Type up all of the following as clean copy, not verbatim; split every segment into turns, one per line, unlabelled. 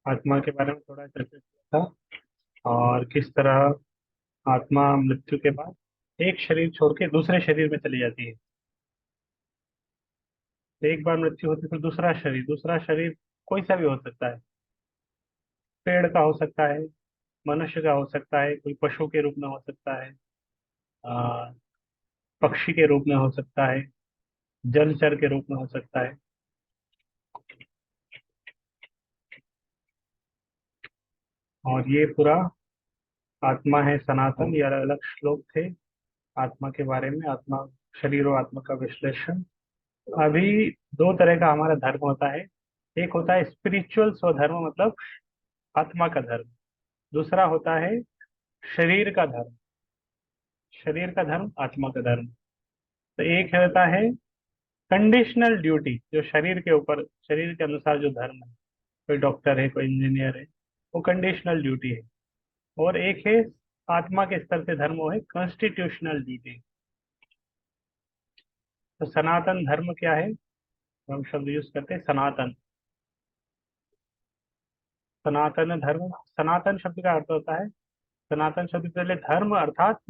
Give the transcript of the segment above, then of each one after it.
आत्मा के बारे में थोड़ा चर्चा किया था, और किस तरह आत्मा मृत्यु के बाद एक शरीर छोड़ के दूसरे शरीर में चली जाती है। तो एक बार मृत्यु होती है तो दूसरा शरीर कोई सा भी हो सकता है। पेड़ का हो सकता है, मनुष्य का हो सकता है, कोई पशु के रूप में हो सकता है, आ, पक्षी के रूप में हो सकता है, जलचर के रूप में हो सकता है। और ये पूरा आत्मा है सनातन। ये अलग अलग श्लोक थे आत्मा के बारे में, आत्मा, शरीर और आत्मा का विश्लेषण। अभी दो तरह का हमारा धर्म होता है। एक होता है स्पिरिचुअल स्वधर्म, मतलब आत्मा का धर्म। दूसरा होता है शरीर का धर्म, शरीर का धर्म, आत्मा का धर्म। तो एक होता है कंडीशनल ड्यूटी, जो शरीर के ऊपर, शरीर के अनुसार जो धर्म है। कोई डॉक्टर है, कोई इंजीनियर है, वो कंडीशनल ड्यूटी है। और एक है आत्मा के स्तर से धर्म, वो है कॉन्स्टिट्यूशनल ड्यूटी। तो सनातन धर्म क्या है? हम शब्द यूज करते हैं सनातन। सनातन धर्म, सनातन शब्द का अर्थ होता है, सनातन शब्द से पहले धर्म, अर्थात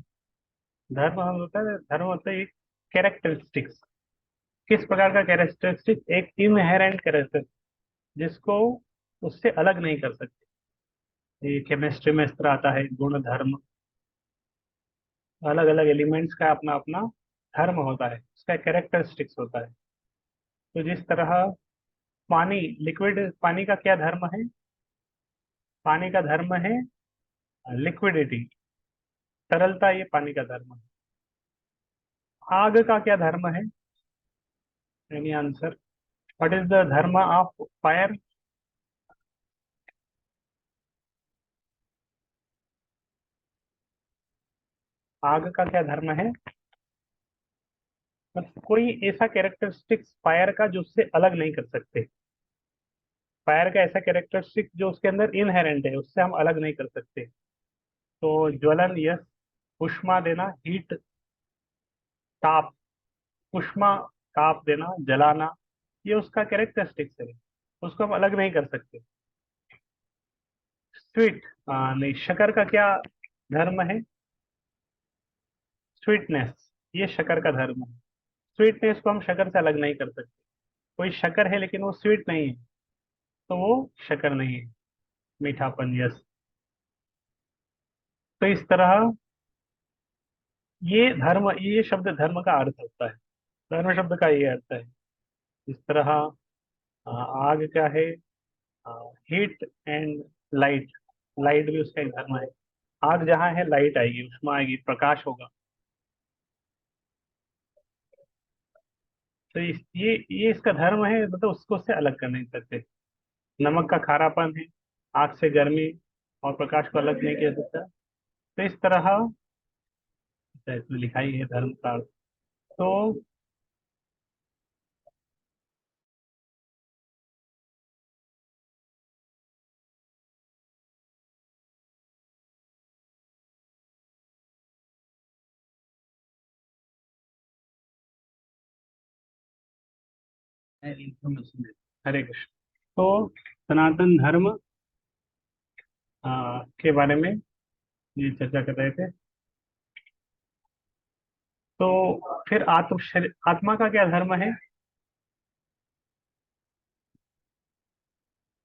धर्म हम होता है, धर्म होता है एक कैरेक्टरिस्टिक्स। किस प्रकार का कैरेक्टरिस्टिक? एक इनहेरेंट कैरेक्टर, जिसको उससे अलग नहीं कर सकते। ये केमिस्ट्री में इस तरह आता है, गुण धर्म। अलग अलग एलिमेंट्स का अपना अपना धर्म होता है, उसका कैरेक्टरिस्टिक्स होता है। तो जिस तरह पानी, लिक्विड पानी का क्या धर्म है? पानी का धर्म है लिक्विडिटी, तरलता, ये पानी का धर्म है। आग का क्या धर्म है? Any answer? What is the धर्म ऑफ फायर? आग का क्या धर्म है? मतलब कोई ऐसा कैरेक्टरिस्टिक्स फायर का जो उससे अलग नहीं कर सकते। फायर का ऐसा कैरेक्टरिस्टिक जो उसके अंदर इनहेरेंट है, उससे हम अलग नहीं कर सकते। तो ज्वलन, यस। उष्मा देना, हीट, ताप, उष्मा, ताप देना, जलाना, ये उसका कैरेक्टरिस्टिक्स है, उसको हम अलग नहीं कर सकते। स्वीट, नहीं, शकर का क्या धर्म है? स्वीटनेस, ये शकर का धर्म है। स्वीटनेस को हम शकर से अलग नहीं कर सकते। कोई शकर है लेकिन वो स्वीट नहीं है, तो वो शकर नहीं है। मीठापन, यस। तो इस तरह ये शब्द धर्म का अर्थ होता है। धर्म शब्द का ये अर्थ है। इस तरह आग क्या है? हीट एंड लाइट, लाइट भी उसका एक धर्म है। आग जहाँ है, लाइट आएगी, उष्मा आएगी, प्रकाश होगा। तो ये इसका धर्म है, मतलब उसको उससे अलग कर नहीं सकते। नमक का खारापन है, आग से गर्मी और प्रकाश को अलग नहीं किया सकता। तो इस तरह इसमें लिखा ही है धर्म का अर्थ। तो इंफॉर्मेशन है। हरे कृष्ण। तो सनातन धर्म के बारे में ये चर्चा कर रहे थे। तो फिर आत्मा का क्या धर्म है?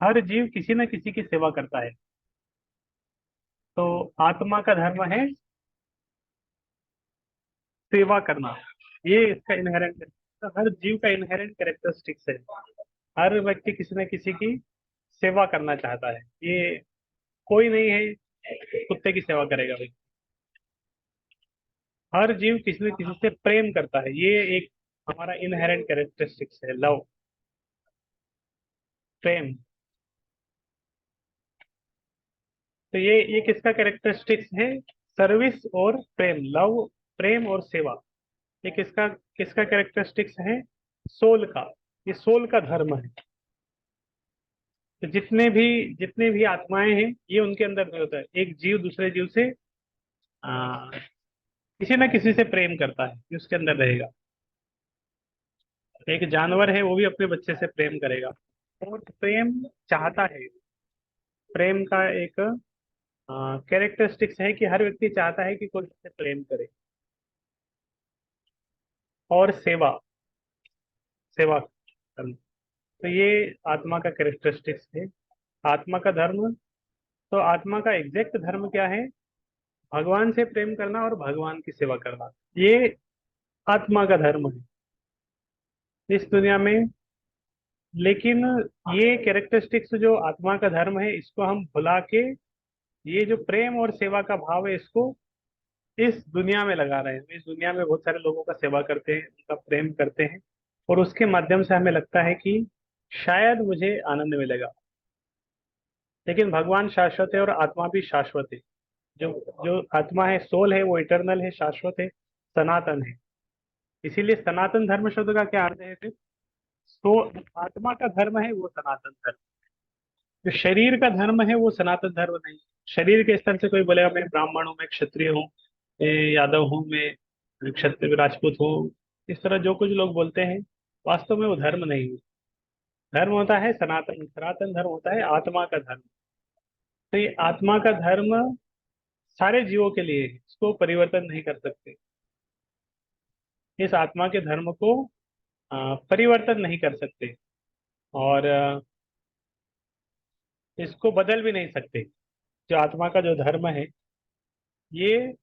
हर जीव किसी न किसी की सेवा करता है। तो आत्मा का धर्म है सेवा करना। ये इसका इनहेरेंट है, तो हर जीव का इनहेरेंट कैरेक्टरिस्टिक्स है। हर व्यक्ति किसी न किसी की सेवा करना चाहता है। ये कोई नहीं है कुत्ते की सेवा करेगा भाई। हर जीव किसी न किसी से प्रेम करता है, ये एक हमारा इनहेरेंट कैरेक्टरिस्टिक्स है, लव, प्रेम। तो ये किसका कैरेक्टरिस्टिक्स है? सर्विस और प्रेम, लव, प्रेम और सेवा। ये किसका किसका कैरेक्टरिस्टिक्स है? सोल का। ये सोल का धर्म है। तो जितने भी आत्माएं हैं, ये उनके अंदर में होता है। एक जीव दूसरे जीव से आ, किसी न किसी से प्रेम करता है, ये उसके अंदर रहेगा। एक जानवर है, वो भी अपने बच्चे से प्रेम करेगा, और प्रेम चाहता है। प्रेम का एक कैरेक्टरिस्टिक्स है कि हर व्यक्ति चाहता है कि कोई उससे प्रेम करे। और सेवा, सेवा करना, तो ये आत्मा का कैरेक्टरिस्टिक्स है। आत्मा का धर्म, तो आत्मा का एग्जैक्ट धर्म क्या है? भगवान से प्रेम करना और भगवान की सेवा करना, ये आत्मा का धर्म है इस दुनिया में। लेकिन ये कैरेक्टरिस्टिक्स जो आत्मा का धर्म है, इसको हम भुला के ये जो प्रेम और सेवा का भाव है, इसको इस दुनिया में लगा रहे हैं। इस दुनिया में बहुत सारे लोगों का सेवा करते हैं, उनका प्रेम करते हैं, और उसके माध्यम से हमें लगता है कि शायद मुझे आनंद मिलेगा। लेकिन भगवान शाश्वत है और आत्मा भी शाश्वत है। जो जो आत्मा है, सोल है, वो इटर्नल है, शाश्वत है, सनातन है। इसीलिए सनातन धर्म शब्द का क्या अर्थ है फिर? तो आत्मा का धर्म है वो सनातन धर्म। जो शरीर का धर्म है वो सनातन धर्म नहीं है। शरीर के स्तर से कोई बोलेगा मैं ब्राह्मण हूँ, मैं क्षत्रिय हूँ, मैं यादव हूँ, मैं क्षत्रिय राजपूत हूँ, इस तरह जो कुछ लोग बोलते हैं, वास्तव में वो धर्म नहीं है। धर्म होता है सनातन, सनातन धर्म होता है आत्मा का धर्म। तो ये आत्मा का धर्म सारे जीवों के लिए है, इसको परिवर्तन नहीं कर सकते। इस आत्मा के धर्म को परिवर्तन नहीं कर सकते, और इसको बदल भी नहीं सकते। जो आत्मा का जो धर्म है, ये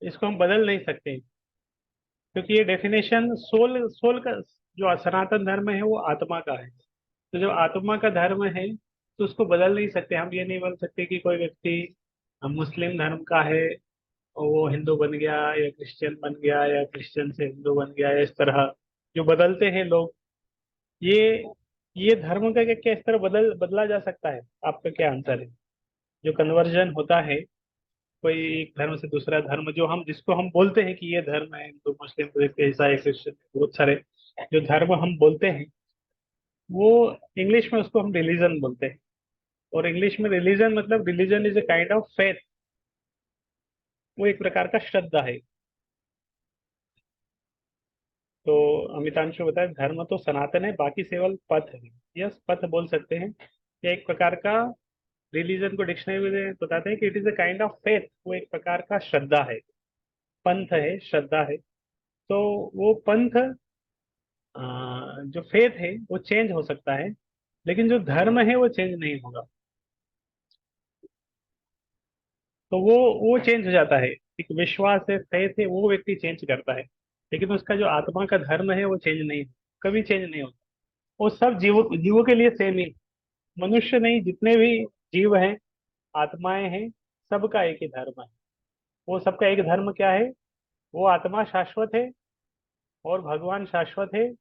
इसको हम बदल नहीं सकते, क्योंकि ये डेफिनेशन सोल सोल का, जो सनातन धर्म है वो आत्मा का है। तो जो आत्मा का धर्म है, तो उसको बदल नहीं सकते। हम ये नहीं बोल सकते कि कोई व्यक्ति मुस्लिम धर्म का है और वो हिंदू बन गया, या क्रिश्चियन बन गया, या क्रिश्चियन से हिंदू बन गया, या इस तरह जो बदलते हैं लोग, ये ये धर्म का क्या इस तरह बदला जा सकता है? आपका क्या आंसर है? जो कन्वर्जन होता है कोई एक धर्म से दूसरा धर्म, जो हम जिसको हम बोलते हैं कि ये धर्म है, हिंदू मुस्लिम बुद्ध ईसाई क्रिश्चियन, बहुत सारे जो धर्म हम बोलते हैं, वो इंग्लिश में उसको हम रिलीजन बोलते हैं। और इंग्लिश में रिलीजन मतलब religion is a kind of faith, वो एक प्रकार का श्रद्धा है। तो अमितांशु बताए धर्म तो सनातन है, बाकी केवल पथ है। यस, पथ बोल सकते हैं। ये एक प्रकार का, रिलीजन को डिक्शनरी में बताते हैं कि it is a kind of faith, वो एक प्रकार का श्रद्धा है, पंथ है, श्रद्धा है। तो वो पंथ, जो फेथ है वो चेंज हो सकता है, लेकिन जो धर्म है वो चेंज नहीं होगा। तो वो चेंज हो जाता है। एक विश्वास है, फेथ है, वो व्यक्ति चेंज करता है, लेकिन उसका जो आत्मा का धर्म है वो चेंज नहीं, कभी चेंज नहीं होता। वो सब जीवों जीवों के लिए सेम ही, मनुष्य नहीं, जितने भी जीव हैं, आत्माएं हैं, सबका एक ही धर्म है। वो सबका एक धर्म क्या है? वो आत्मा शाश्वत है और भगवान शाश्वत है,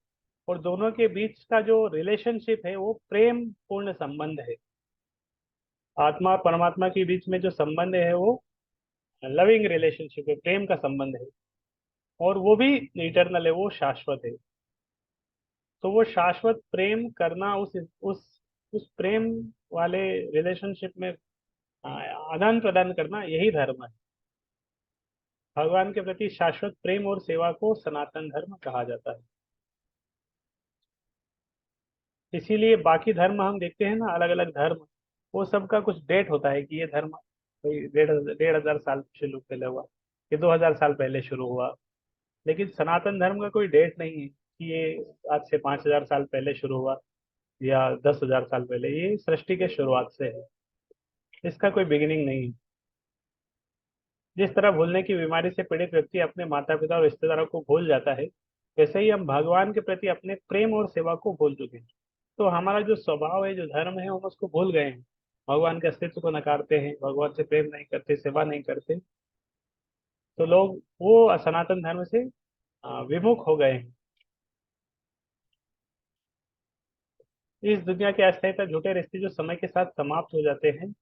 और दोनों के बीच का जो रिलेशनशिप है वो प्रेम पूर्ण संबंध है। आत्मा और परमात्मा के बीच में जो संबंध है वो लविंग रिलेशनशिप है, प्रेम का संबंध है, और वो भी इटर्नल है, वो शाश्वत है। तो वो शाश्वत प्रेम करना, उस प्रेम वाले रिलेशनशिप में आदान प्रदान करना, यही धर्म है। भगवान के प्रति शाश्वत प्रेम और सेवा को सनातन धर्म कहा जाता है। इसीलिए बाकी धर्म हम देखते हैं ना, अलग अलग धर्म, वो सबका कुछ डेट होता है कि ये धर्म कोई 1,500 साल शुरू पहले हुआ, ये 2,000 साल पहले शुरू हुआ। लेकिन सनातन धर्म का कोई डेट नहीं है कि ये आज से 5,000 साल पहले शुरू हुआ या 10,000 साल पहले। ये सृष्टि के शुरुआत से है, इसका कोई बिगिनिंग नहीं है। जिस तरह भूलने की बीमारी से पीड़ित व्यक्ति अपने माता पिता और रिश्तेदारों को भूल जाता है, वैसे ही हम भगवान के प्रति अपने प्रेम और सेवा को भूल चुके हैं। तो हमारा जो स्वभाव है, जो धर्म है, हम उसको भूल गए हैं। भगवान के अस्तित्व को नकारते हैं, भगवान से प्रेम नहीं करते, सेवा नहीं करते। तो लोग वो सनातन धर्म से विमुख हो गए हैं। इस दुनिया के अस्थायी झूठे रिश्ते जो समय के साथ समाप्त हो जाते हैं,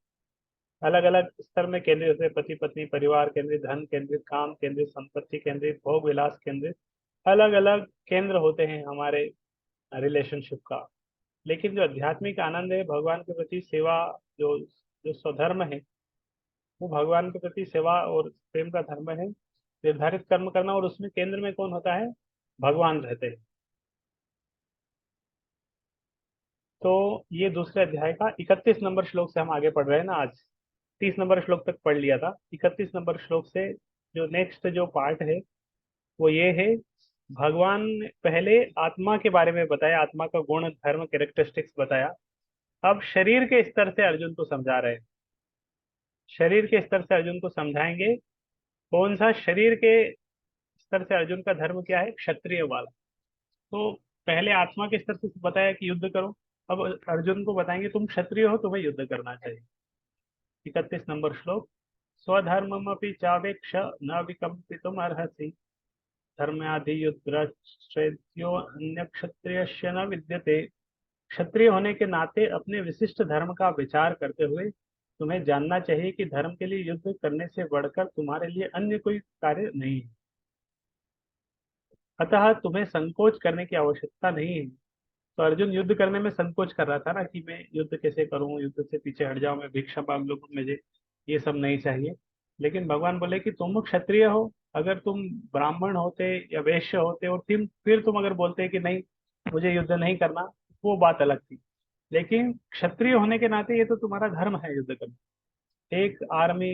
अलग अलग स्तर में केंद्रित होते हैं। पति पत्नी, परिवार केंद्रित, धन केंद्रित, काम केंद्रित, संपत्ति केंद्रित, भोग विलास केंद्रित, अलग अलग केंद्र होते हैं हमारे रिलेशनशिप का। लेकिन जो आध्यात्मिक आनंद है, भगवान के प्रति सेवा, जो जो स्वधर्म है, वो भगवान के प्रति सेवा और प्रेम का धर्म है। निर्धारित कर्म करना, और उसमें केंद्र में कौन होता है? भगवान रहते हैं। तो ये दूसरे अध्याय का 31 नंबर श्लोक से हम आगे पढ़ रहे हैं ना आज। 30 नंबर श्लोक तक पढ़ लिया था। 31 नंबर श्लोक से जो नेक्स्ट जो पार्ट है वो ये है। भगवान ने पहले आत्मा के बारे में बताया, आत्मा का गुण धर्म कैरेक्टरिस्टिक्स बताया। अब शरीर के स्तर से अर्जुन को समझा रहे हैं। शरीर के स्तर से अर्जुन को समझाएंगे। कौन सा शरीर के स्तर से अर्जुन का धर्म क्या है, क्षत्रिय वाला। तो पहले आत्मा के स्तर से बताया कि युद्ध करो। अब अर्जुन को बताएंगे तुम क्षत्रिय हो, तुम्हें युद्ध करना चाहिए। 31 नंबर श्लोक। स्वधर्ममपि चावेक्ष न विकम्पितुम अर्हसि धर्म्याधियुद्ध अन्य क्षत्रियस्य न विद्यते। क्षत्रिय होने के नाते अपने विशिष्ट धर्म का विचार करते हुए तुम्हें जानना चाहिए कि धर्म के लिए युद्ध करने से बढ़कर तुम्हारे लिए अन्य कोई कार्य नहीं है। अतः तुम्हें संकोच करने की आवश्यकता नहीं है। तो अर्जुन युद्ध करने में संकोच कर रहा था ना, कि मैं युद्ध कैसे करूं, युद्ध से पीछे हट जाऊं, मैं भिक्षा मांग लूं, मुझे ये सब नहीं चाहिए। लेकिन भगवान बोले कि तुम क्षत्रिय हो। अगर तुम ब्राह्मण होते या वैश्य होते और फिर तुम अगर बोलते कि नहीं मुझे युद्ध नहीं करना, वो बात अलग थी। लेकिन क्षत्रिय होने के नाते ये तो तुम्हारा धर्म है युद्ध करना। एक आर्मी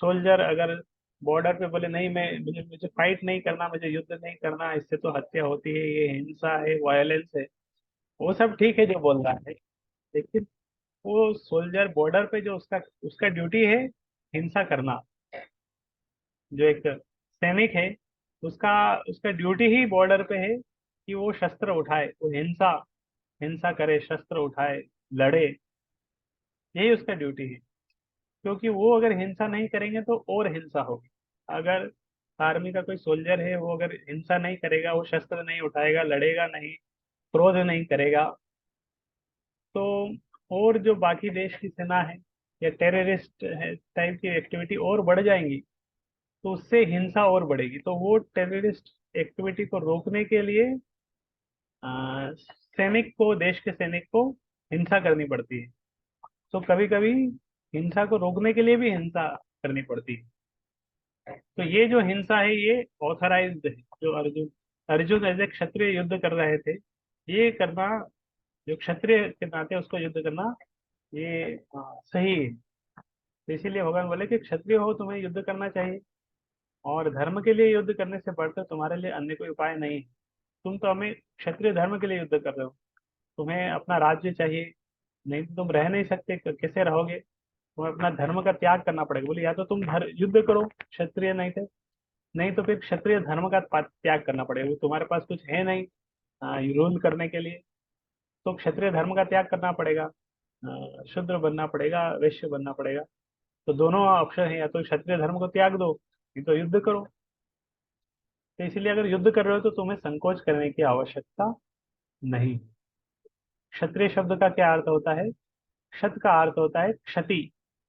सोल्जर अगर बॉर्डर पे बोले नहीं, मैं मुझे मुझे फाइट नहीं करना, मुझे युद्ध नहीं करना, इससे तो हत्या होती है, ये हिंसा है, वायलेंस है, वो सब ठीक है जो बोल रहा है। लेकिन वो सोल्जर बॉर्डर पे जो उसका उसका ड्यूटी है हिंसा करना। जो एक सैनिक है उसका उसका ड्यूटी ही बॉर्डर पे है कि वो शस्त्र उठाए, वो हिंसा हिंसा करे, शस्त्र उठाए, लड़े। यही उसका ड्यूटी है। क्योंकि वो अगर हिंसा नहीं करेंगे तो और हिंसा होगी। अगर आर्मी का कोई सोल्जर है, वो अगर हिंसा नहीं करेगा, वो शस्त्र नहीं उठाएगा, लड़ेगा नहीं, क्रोध नहीं करेगा, तो और जो बाकी देश की सेना है या टेररिस्ट है टाइप की एक्टिविटी और बढ़ जाएंगी, तो उससे हिंसा और बढ़ेगी। तो वो टेररिस्ट एक्टिविटी को रोकने के लिए सैनिक को, देश के सैनिक को हिंसा करनी पड़ती है। तो कभी कभी हिंसा को रोकने के लिए भी हिंसा करनी पड़ती है। तो ये जो हिंसा है ये ऑथराइज्ड है। जो अर्जुन अर्जुन एज ए क्षत्रिय युद्ध कर रहे थे, ये करना, जो क्षत्रिय के नाते उसको युद्ध करना, ये सही है। तो इसीलिए भगवान बोले कि क्षत्रिय हो, तुम्हें युद्ध करना चाहिए। और धर्म के लिए युद्ध करने से बढ़कर तुम्हारे लिए अन्य कोई उपाय नहीं है। तुम तो हमें क्षत्रिय धर्म के लिए युद्ध कर रहे हो। तुम्हें अपना राज्य चाहिए, नहीं तो तुम रह नहीं सकते, कैसे रहोगे। तुम्हें अपना धर्म का त्याग करना पड़ेगा। बोले या तो तुम युद्ध करो क्षत्रिय, नहीं थे, नहीं तो फिर क्षत्रिय धर्म का त्याग करना पड़ेगा। तुम्हारे पास कुछ है नहीं रूल करने के लिए, तो क्षत्रिय धर्म का त्याग करना पड़ेगा, शूद्र बनना पड़ेगा, वैश्य बनना पड़ेगा। तो दोनों ऑप्शन है, या तो क्षत्रिय धर्म को त्याग दो, नहीं तो युद्ध करो। तो इसलिए अगर युद्ध कर रहे हो तो तुम्हें संकोच करने की आवश्यकता नहीं। क्षत्रिय शब्द का क्या अर्थ होता है? क्षत का अर्थ होता है क्षति।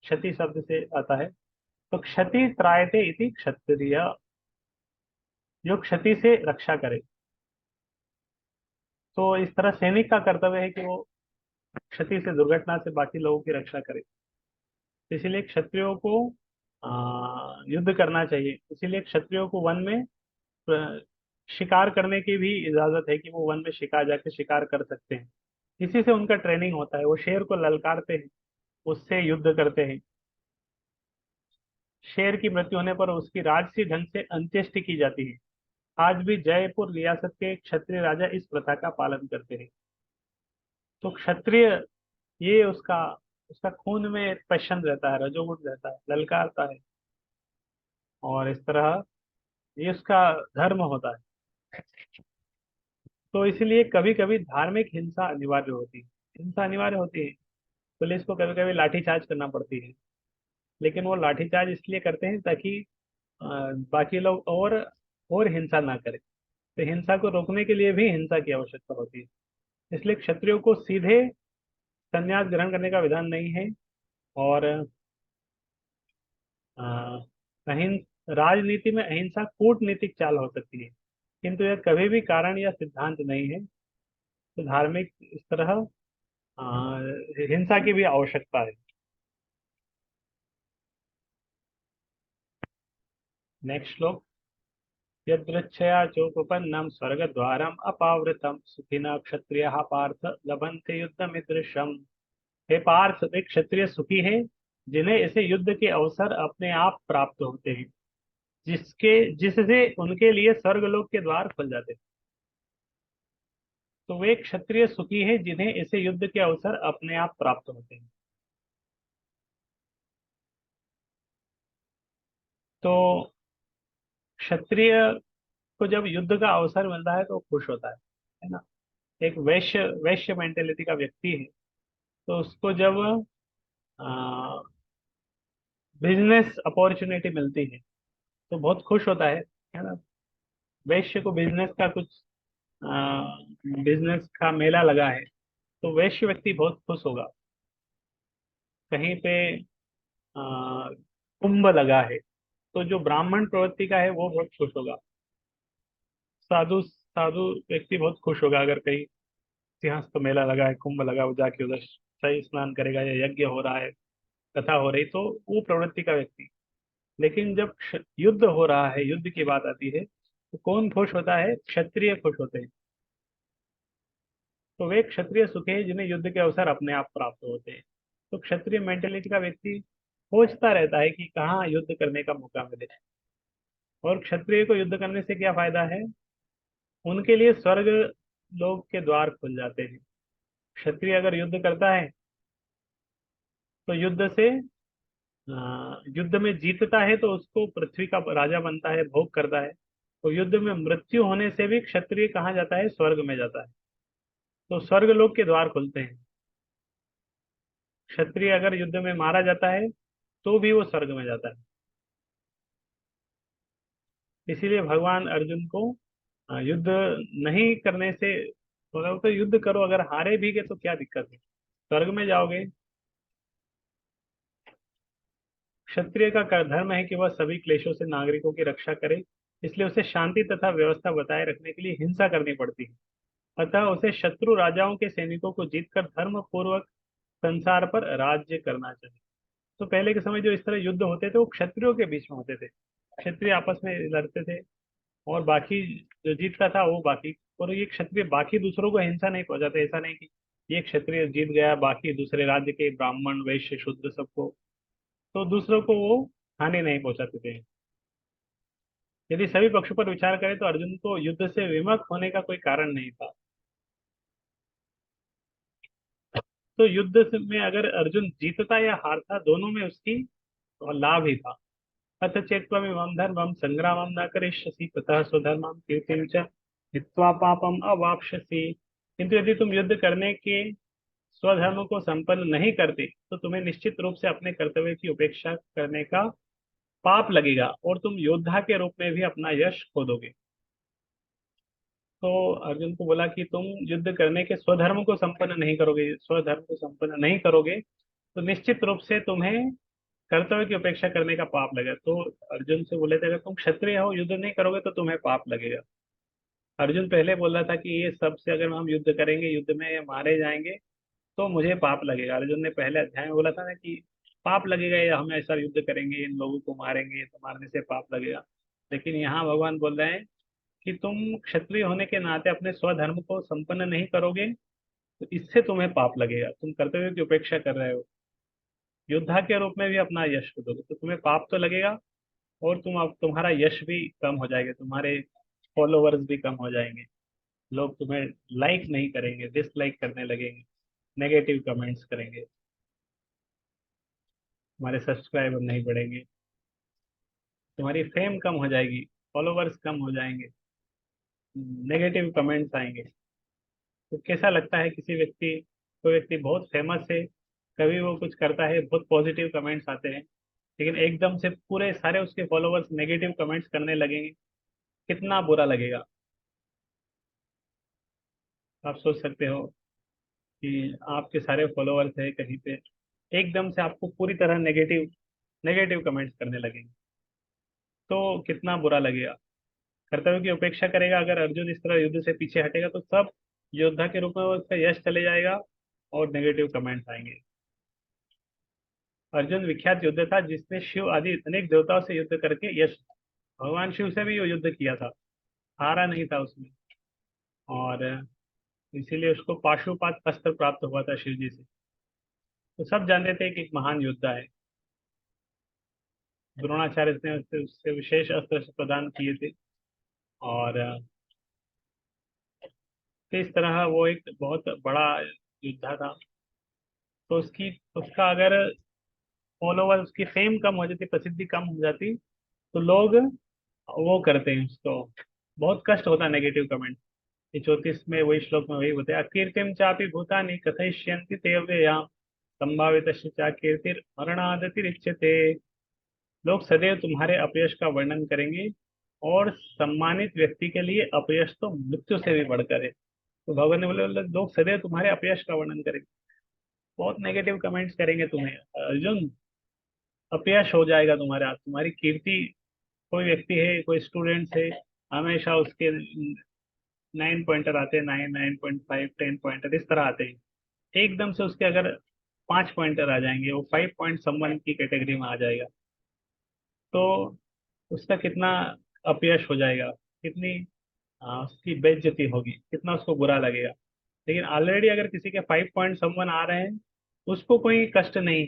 क्षति शब्द से आता है। तो क्षति त्रायते इति क्षत्रिय, जो क्षति से रक्षा करे। तो इस तरह सैनिक का कर्तव्य है कि वो क्षति से, दुर्घटना से बाकी लोगों की रक्षा करे। तो इसीलिए क्षत्रियों को युद्ध करना चाहिए। इसीलिए क्षत्रियों को वन में शिकार करने की भी इजाजत है, कि वो वन में शिकार जाके शिकार कर सकते हैं। इसी से उनका ट्रेनिंग होता है। वो शेर को ललकारते हैं, उससे युद्ध करते हैं। शेर की मृत्यु होने पर उसकी राजसी ढंग से अंत्येष्टि की जाती है। आज भी जयपुर रियासत के क्षत्रिय राजा इस प्रथा का पालन करते हैं। तो क्षत्रिय, ये उसका उसका खून में पैशन रहता है, रजोगुण रहता है, ललकारता है। और इस तरह ये उसका धर्म होता है। तो इसलिए कभी कभी धार्मिक हिंसा अनिवार्य होती है। हिंसा अनिवार्य होती है। पुलिस को कभी कभी लाठीचार्ज करना पड़ती है। लेकिन वो लाठीचार्ज इसलिए करते हैं ताकि अ, बाकी लोग और हिंसा ना करें। तो हिंसा को रोकने के लिए भी हिंसा की आवश्यकता होती है। इसलिए क्षत्रियों को सीधे संन्यास ग्रहण करने का विधान नहीं है। और अ, राजनीति में अहिंसा कूटनीतिक चाल हो सकती है, किंतु यह कभी भी कारण या सिद्धांत नहीं है। तो धार्मिक इस तरह हिंसा की भी आवश्यकता है। नेक्स्ट श्लोक यदृच्छया चोपपन्नं स्वर्गद्वारम् अपावृतं सुखिनः क्षत्रियः पार्थ लभन्ते युद्धमिदृशम्। हे पार्थ, वे क्षत्रिय सुखी है जिन्हें ऐसे युद्ध के अवसर अपने आप प्राप्त होते हैं, जिससे उनके लिए स्वर्गलोक के द्वार खुल जाते हैं। तो वे क्षत्रिय सुखी है जिन्हें ऐसे युद्ध के अवसर अपने आप प्राप्त होते हैं। तो क्षत्रिय को जब युद्ध का अवसर मिलता है तो वो खुश होता है ना। एक वैश्य वैश्य मेंटेलिटी का व्यक्ति है, तो उसको जब बिजनेस अपॉर्चुनिटी मिलती है तो बहुत खुश होता है ना। वैश्य को बिजनेस का कुछ बिजनेस का मेला लगा है तो वैश्य व्यक्ति बहुत खुश होगा। कहीं पे कुंभ लगा है तो जो ब्राह्मण प्रवृत्ति का है वो बहुत खुश होगा। साधु साधु व्यक्ति बहुत खुश होगा अगर कहीं सिंहस्थ मेला लगा है, कुंभ लगा, वो जाके उधर सही स्नान करेगा या यज्ञ हो रहा है, कथा हो रही, तो वो प्रवृत्ति का व्यक्ति। लेकिन जब युद्ध हो रहा है, युद्ध की बात आती है, तो कौन खुश होता है? क्षत्रिय खुश होते हैं। तो वे क्षत्रिय सुख है जिन्हें युद्ध के अवसर अपने आप प्राप्त होते हैं। तो क्षत्रिय मेंटेलिटी का व्यक्ति खोजता रहता है कि कहाँ युद्ध करने का मौका मिले। और क्षत्रिय को युद्ध करने से क्या फायदा है? उनके लिए स्वर्ग लोक के द्वार खुल जाते हैं। क्षत्रिय अगर युद्ध करता है तो युद्ध में जीतता है तो उसको पृथ्वी का राजा बनता है, भोग करता है। तो युद्ध में मृत्यु होने से भी क्षत्रिय कहाँ जाता है? स्वर्ग में जाता है। तो स्वर्ग लोक के द्वार खुलते हैं। क्षत्रिय अगर युद्ध में मारा जाता है तो भी वो स्वर्ग में जाता है। इसीलिए भगवान अर्जुन को युद्ध नहीं करने से, मतलब तो युद्ध करो, अगर हारे भी गए तो क्या दिक्कत है, स्वर्ग में जाओगे। क्षत्रिय का धर्म है कि वह सभी क्लेशों से नागरिकों की रक्षा करे। इसलिए उसे शांति तथा व्यवस्था बनाए रखने के लिए हिंसा करनी पड़ती है। अतः उसे शत्रु राजाओं के सैनिकों को जीतकर धर्म पूर्वक संसार पर राज्य करना चाहिए। तो पहले के समय जो इस तरह युद्ध होते थे वो क्षत्रियों के बीच में होते थे। क्षत्रिय आपस में लड़ते थे और बाकी जो जीतता था वो बाकी। और ये क्षत्रिय बाकी दूसरों को हिंसा नहीं पहुंचाते। ऐसा नहीं कि ये क्षत्रिय जीत गया, बाकी दूसरे राज्य के ब्राह्मण वैश्य शूद्र सबको, तो दूसरों को वो हानि नहीं पहुंचाते थे। यदि सभी पक्षों पर विचार करें तो अर्जुन को युद्ध से विमुख होने का कोई कारण नहीं था। तो युद्ध में अगर अर्जुन जीतता या हारता, दोनों में उसकी लाभ ही था। अथ चेत्त्वमिमं धर्मं संग्रामं न करिष्यसि ततः स्वधर्मं कीर्तिं च हित्वा पापम अवाप्स्यसि। किंतु यदि तुम युद्ध करने के स्वधर्म को संपन्न नहीं करते तो तुम्हें निश्चित रूप से अपने कर्तव्य की उपेक्षा करने का पाप लगेगा और तुम योद्धा के रूप में भी अपना यश खो दोगे। तो अर्जुन को बोला कि तुम युद्ध करने के स्वधर्म को संपन्न नहीं करोगे, स्वधर्म को संपन्न नहीं करोगे तो निश्चित रूप से तुम्हें कर्तव्य की उपेक्षा करने का पाप लगेगा। तो अर्जुन से बोले थे अगर तुम क्षत्रिय हो, युद्ध नहीं करोगे तो तुम्हें पाप लगेगा। अर्जुन पहले बोल रहा था कि ये सबसे अगर हम युद्ध करेंगे, युद्ध में मारे जाएंगे तो मुझे पाप लगेगा। अर्जुन ने पहले अध्याय में बोला था ना कि पाप लगेगा, या हम ऐसा युद्ध करेंगे, इन लोगों को मारेंगे तो मारने से पाप लगेगा। लेकिन यहाँ भगवान बोल रहे हैं कि तुम क्षत्रिय होने के नाते अपने स्वधर्म को संपन्न नहीं करोगे तो इससे तुम्हें पाप लगेगा। तुम कर्तव्य की उपेक्षा कर रहे हो, योद्धा के रूप में भी अपना यश खो दोगे तो तुम्हें पाप तो लगेगा। और अब तुम्हारा यश भी कम हो जाएगा, तुम्हारे फॉलोवर्स भी कम हो जाएंगे। लोग तुम्हें लाइक नहीं करेंगे, डिसलाइक करने लगेंगे, नेगेटिव कमेंट्स करेंगे, तुम्हारे सब्सक्राइबर नहीं बढ़ेंगे, तुम्हारी फेम कम हो जाएगी, फॉलोवर्स कम हो जाएंगे, नेगेटिव कमेंट्स आएंगे। तो कैसा लगता है किसी व्यक्ति, कोई व्यक्ति बहुत फेमस है, कभी वो कुछ करता है बहुत पॉजिटिव कमेंट्स आते हैं, लेकिन एकदम से पूरे सारे उसके फॉलोवर्स नेगेटिव कमेंट्स करने लगेंगे, कितना बुरा लगेगा। आप सोच सकते हो कि आपके सारे फॉलोअर्स है कहीं पे, एकदम से आपको पूरी तरह नेगेटिव नेगेटिव कमेंट्स करने लगेंगे तो कितना बुरा लगेगा। कर्तव्य की उपेक्षा करेगा अगर अर्जुन, इस तरह युद्ध से पीछे हटेगा तो सब योद्धा के रूप में उसका यश चले जाएगा और नेगेटिव कमेंट्स आएंगे। अर्जुन विख्यात योद्धा था जिसने शिव आदि अनेक देवताओं से युद्ध करके यश, भगवान शिव से भी वो युद्ध किया था। हारा नहीं था उसमें। और इसीलिए उसको पाशुपात अस्त्र प्राप्त हुआ था शिव जी से। तो सब जानते थे कि एक महान योद्धा है। द्रोणाचार्य ने उससे विशेष अस्त्र प्रदान किए थे। और तो इस तरह वो एक बहुत बड़ा योद्धा था। तो उसकी उसका अगर फॉलोवर, उसकी फेम कम हो जाती, प्रसिद्धि कम हो जाती, तो लोग वो करते हैं उसको। बहुत कष्ट होता है नेगेटिव कमेंट। ये 34 में वही श्लोक में वही बताया, कीर्तिम चापि भूतानि कथयिष्यन्ति ते व्ययाम संभावित चा कीर्तिर मरणादतिरिच्यते। लोग सदैव तुम्हारे अपयश का वर्णन करेंगे, और सम्मानित व्यक्ति के लिए अपयश तो मृत्यु से भी बढ़कर है। तो भगवान ने बोले बोले, लोग सदैव तुम्हारे अपयश का वर्णन करेंगे, बहुत नेगेटिव कमेंट्स करेंगे तुम्हें। अर्जुन, अपयश हो जाएगा तुम्हारा, तुम्हारी कीर्ति। कोई व्यक्ति है, कोई स्टूडेंट है, हमेशा उसके 9 पॉइंटर आते हैं, 9, 9.5, 10 पॉइंटर इस तरह आते हैं। एकदम से उसके अगर 5 पॉइंटर आ जाएंगे, वो 5 पॉइंट समवन की कैटेगरी में आ जाएगा, तो उसका कितना अपयश हो जाएगा, कितनी उसकी बेइज्जती होगी, कितना उसको बुरा लगेगा। लेकिन ऑलरेडी अगर किसी के 5 पॉइंट समवन आ रहे हैं, उसको कोई कष्ट नहीं।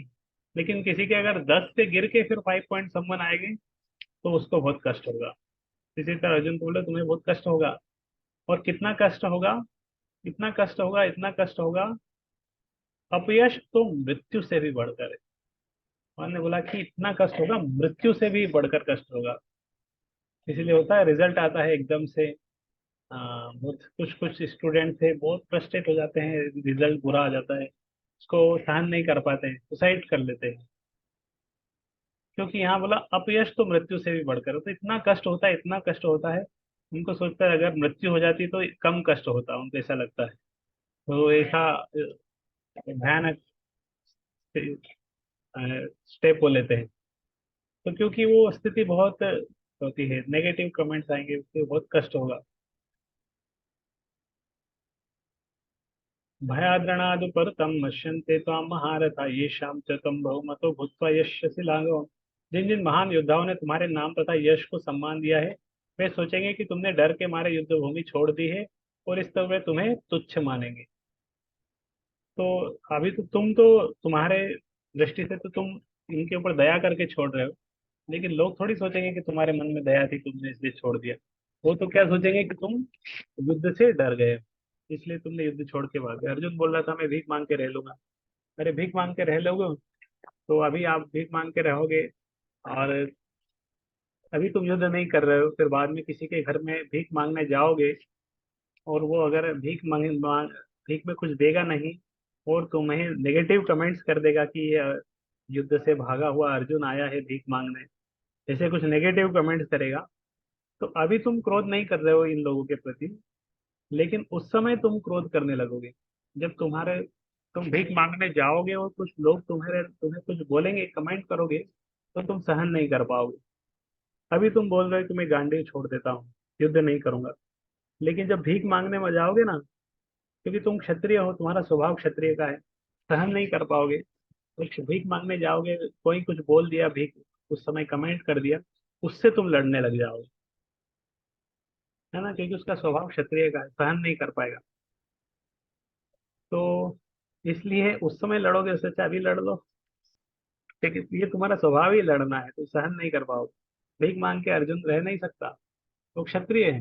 लेकिन किसी के अगर 10 से गिर के फिर 5 पॉइंट समवन आएंगे, तो उसको बहुत कष्ट होगा। इसी तरह अर्जुन को बोले तुम्हें बहुत कष्ट होगा। और कितना कष्ट होगा, इतना कष्ट होगा, इतना कष्ट होगा, अपयश तो मृत्यु से भी बढ़कर है। उन्होंने बोला कि इतना कष्ट होगा, मृत्यु से भी बढ़कर कष्ट होगा। इसीलिए होता है, रिजल्ट आता है एकदम से। बहुत कुछ कुछ स्टूडेंट थे, बहुत फ्रस्ट्रेट हो जाते हैं, रिजल्ट बुरा आ जाता है, उसको सहन नहीं कर पाते हैं, सुसाइड कर लेते हैं। क्योंकि यहाँ बोला अपयश तो मृत्यु से भी बढ़कर है। तो इतना कष्ट होता है, इतना कष्ट होता है। उनको सोचता है अगर मृत्यु हो जाती तो कम कष्ट होता, उनको ऐसा लगता है। तो ऐसा भयानक स्टेप वो लेते हैं। तो क्योंकि वो स्थिति बहुत होती है, नेगेटिव कमेंट्स आएंगे, उससे बहुत कष्ट होगा। भयाद्रणादुपरतं नश्यन्ते त्वां महारथा येषां च त्वं बहुमतो भूत्वा यशस्वी लाघवम्। जिन जिन महान योद्धाओं ने तुम्हारे नाम तथा यश को सम्मान दिया है, वे सोचेंगे कि तुमने डर के मारे युद्ध भूमि छोड़ दी है, और इस तरह वे तुम्हें तुच्छ मानेंगे। तो अभी तो तुम्हारे दृष्टि से तो तुम इनके ऊपर दया करके छोड़ रहे हो। लेकिन लोग थोड़ी सोचेंगे कि तुम्हारे मन में दया थी, तुमने इसलिए छोड़ दिया। वो तो क्या सोचेंगे कि तुम युद्ध से डर गए, इसलिए तुमने युद्ध छोड़ के भाग गए। अर्जुन बोल रहा था मैं भीख मांग के रह लूंगा। अरे भीख मांग के रह लोगे, तो अभी आप भीख मांग के रहोगे, और अभी तुम युद्ध नहीं कर रहे हो, फिर बाद में किसी के घर में भीख मांगने जाओगे, और वो अगर भीख में कुछ देगा नहीं, और तुम्हें नेगेटिव कमेंट्स कर देगा कि ये युद्ध से भागा हुआ अर्जुन आया है भीख मांगने, ऐसे कुछ नेगेटिव कमेंट्स करेगा। तो अभी तुम क्रोध नहीं कर रहे हो इन लोगों के प्रति, लेकिन उस समय तुम क्रोध करने लगोगे, जब तुम भीख मांगने जाओगे और कुछ लोग तुम्हें कुछ बोलेंगे, कमेंट करोगे, तो तुम सहन नहीं कर पाओगे। अभी तुम बोल रहे हो कि मैं गांडी छोड़ देता हूँ, युद्ध नहीं करूंगा। लेकिन जब भीख मांगने में जाओगे ना, क्योंकि तुम क्षत्रिय हो, तुम्हारा स्वभाव क्षत्रिय का है, सहन नहीं कर पाओगे। तो भीख मांगने जाओगे, कोई कुछ बोल दिया, भीख उस समय कमेंट कर दिया, उससे तुम लड़ने लग जाओगे, है ना, क्योंकि उसका स्वभाव क्षत्रिय का है, सहन नहीं कर पाएगा। तो इसलिए उस समय लड़ोगे, उससे अच्छा अभी लड़ लो। लेकिन ये तुम्हारा स्वभाव ही लड़ना है, तो सहन नहीं कर पाओगे। भीख मांग के अर्जुन रह नहीं सकता, वो क्षत्रिय है।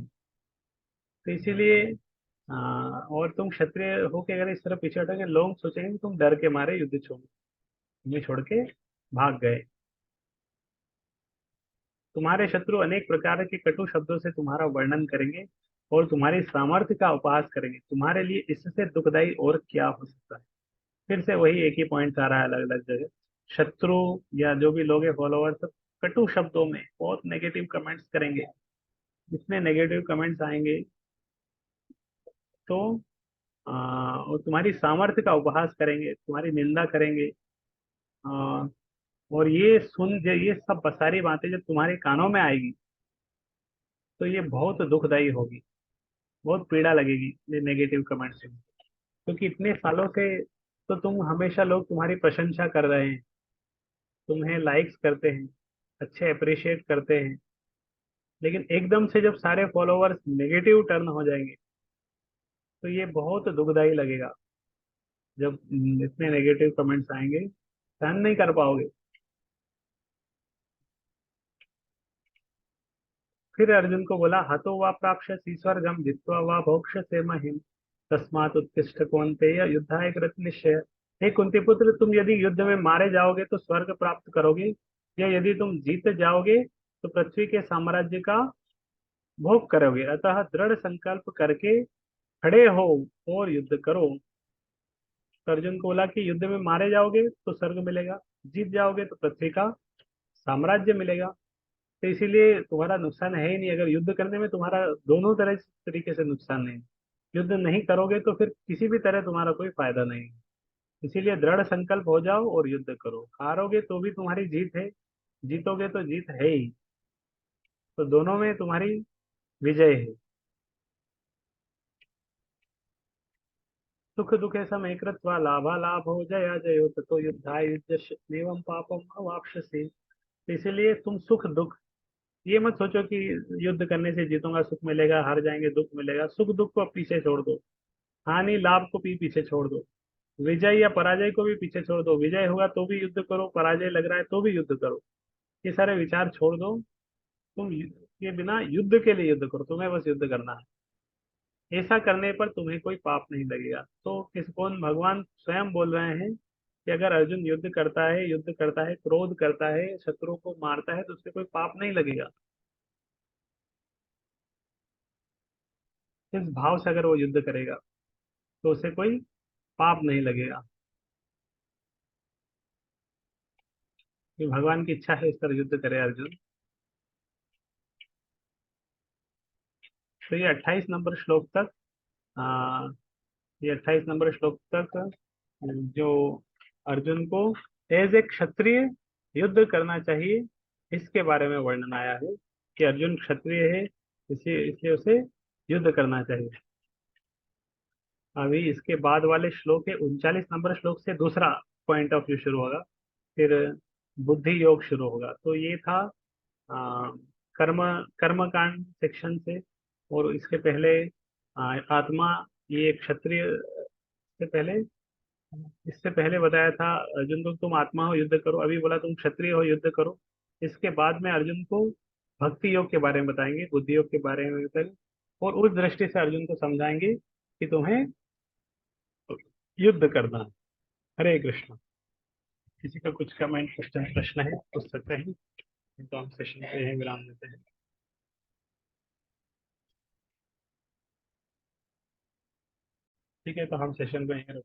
तो इसीलिए और तुम क्षत्रिय होके अगर इस तरह पीछे हटोगे, लोग सोचेंगे कि तुम डर के मारे युद्ध तुम्हें छोड़ के भाग गए। तुम्हारे शत्रु अनेक प्रकार के कटु शब्दों से तुम्हारा वर्णन करेंगे, और तुम्हारी सामर्थ्य का उपहास करेंगे। तुम्हारे लिए इससे दुखदाई और क्या हो सकता है। फिर से वही एक ही पॉइंट आ रहा है अलग अलग जगह। शत्रु या जो भी लोग हैं, फॉलोअर्स, कटु शब्दों में बहुत नेगेटिव कमेंट्स करेंगे। इतने नेगेटिव कमेंट्स आएंगे, तो और तुम्हारी सामर्थ्य का उपहास करेंगे, तुम्हारी निंदा करेंगे। आ, और ये सब सारी बातें जब तुम्हारे कानों में आएगी, तो ये बहुत दुखदाई होगी, बहुत पीड़ा लगेगी ये नेगेटिव कमेंट्स से। क्योंकि इतने सालों से तो तुम हमेशा, लोग तुम्हारी प्रशंसा कर रहे हैं, तुम्हें लाइक्स करते हैं, अच्छे अप्रिशिएट करते हैं, लेकिन एकदम से जब सारे फॉलोवर्स नेगेटिव टर्न हो जाएंगे तो ये बहुत दुखदाई लगेगा। जब इतने नेगेटिव कमेंट्स आएंगे सहन नहीं कर पाओगे। फिर अर्जुन को बोला, हतो वा प्राप्स्यसि स्वर्गम जित्वा वा भोक्ष्यसे महिम तस्मात् उत्तिष्ठ कौन्तेय युद्धाय कृत निश्चय। हे कुंती पुत्र, तुम यदि युद्ध में मारे जाओगे तो स्वर्ग प्राप्त करोगे, या यदि तुम जीत जाओगे तो पृथ्वी के साम्राज्य का भोग करोगे। अतः दृढ़ संकल्प करके खड़े हो और युद्ध करो। तो अर्जुन को बोला कि युद्ध में मारे जाओगे तो स्वर्ग मिलेगा, जीत जाओगे तो पृथ्वी का साम्राज्य मिलेगा। तो इसीलिए तुम्हारा नुकसान है ही नहीं। अगर युद्ध करने में तुम्हारा दोनों तरह तरीके से नुकसान नहीं, युद्ध नहीं करोगे तो फिर किसी भी तरह तुम्हारा कोई फायदा नहीं है। इसीलिए दृढ़ संकल्प हो जाओ और युद्ध करो। हारोगे तो भी तुम्हारी जीत है, जीतोगे तो जीत है ही। तो दोनों में तुम्हारी विजय है। सुख दुखे समय कृत्वा लाभा लाभो जया जयो ततो युद्धाय युज्यस्य एवं पापम अवाप्स्यसि। इसीलिए तुम सुख दुख ये मत सोचो कि युद्ध करने से जीतूंगा सुख मिलेगा, हार जाएंगे दुख मिलेगा। सुख दुख को पीछे छोड़ दो, हानि लाभ को भी पीछे छोड़ दो, विजय या पराजय को भी पीछे छोड़ दो। विजय होगा तो भी युद्ध करो, पराजय लग रहा है तो भी युद्ध करो। ये सारे विचार छोड़ दो। तुम ये बिना युद्ध के लिए युद्ध करो, तुम्हें बस युद्ध करना है। ऐसा करने पर तुम्हें कोई पाप नहीं लगेगा। तो किस कौन भगवान स्वयं बोल रहे हैं कि अगर अर्जुन युद्ध करता है, क्रोध करता है, शत्रु को मारता है तो उससे कोई पाप नहीं लगेगा। इस भाव से अगर वो युद्ध करेगा तो उसे कोई पाप नहीं लगेगा। कि भगवान की इच्छा है इस तरह युद्ध करे अर्जुन। तो ये 28 नंबर श्लोक तक आ, ये 28 नंबर श्लोक तक जो अर्जुन को एज ए क्षत्रिय युद्ध करना चाहिए इसके बारे में वर्णन आया है कि अर्जुन क्षत्रिय है, इसे इसलिए उसे युद्ध करना चाहिए। अभी इसके बाद वाले श्लोक है 39 नंबर श्लोक से दूसरा पॉइंट ऑफ व्यू शुरू होगा। फिर बुद्धि योग शुरू होगा। तो ये था आ, कर्म कर्म कांड सेक्शन से। और इसके पहले आत्मा, ये क्षत्रिय से पहले, इससे पहले बताया था अर्जुन को तुम आत्मा हो युद्ध करो, अभी बोला तुम क्षत्रिय हो युद्ध करो। इसके बाद में अर्जुन को भक्ति योग के बारे में बताएंगे, बुद्धि योग के बारे में बताएंगे। और उस दृष्टि से अर्जुन को समझाएंगे कि तुम्हें युद्ध करना है। हरे कृष्ण। किसी का कुछ कमेंट क्वेश्चन प्रश्न है पूछ सकते हैं। तो हम सेशन पे यहीं विराम देते हैं। ठीक है, तो हम सेशन को यहीं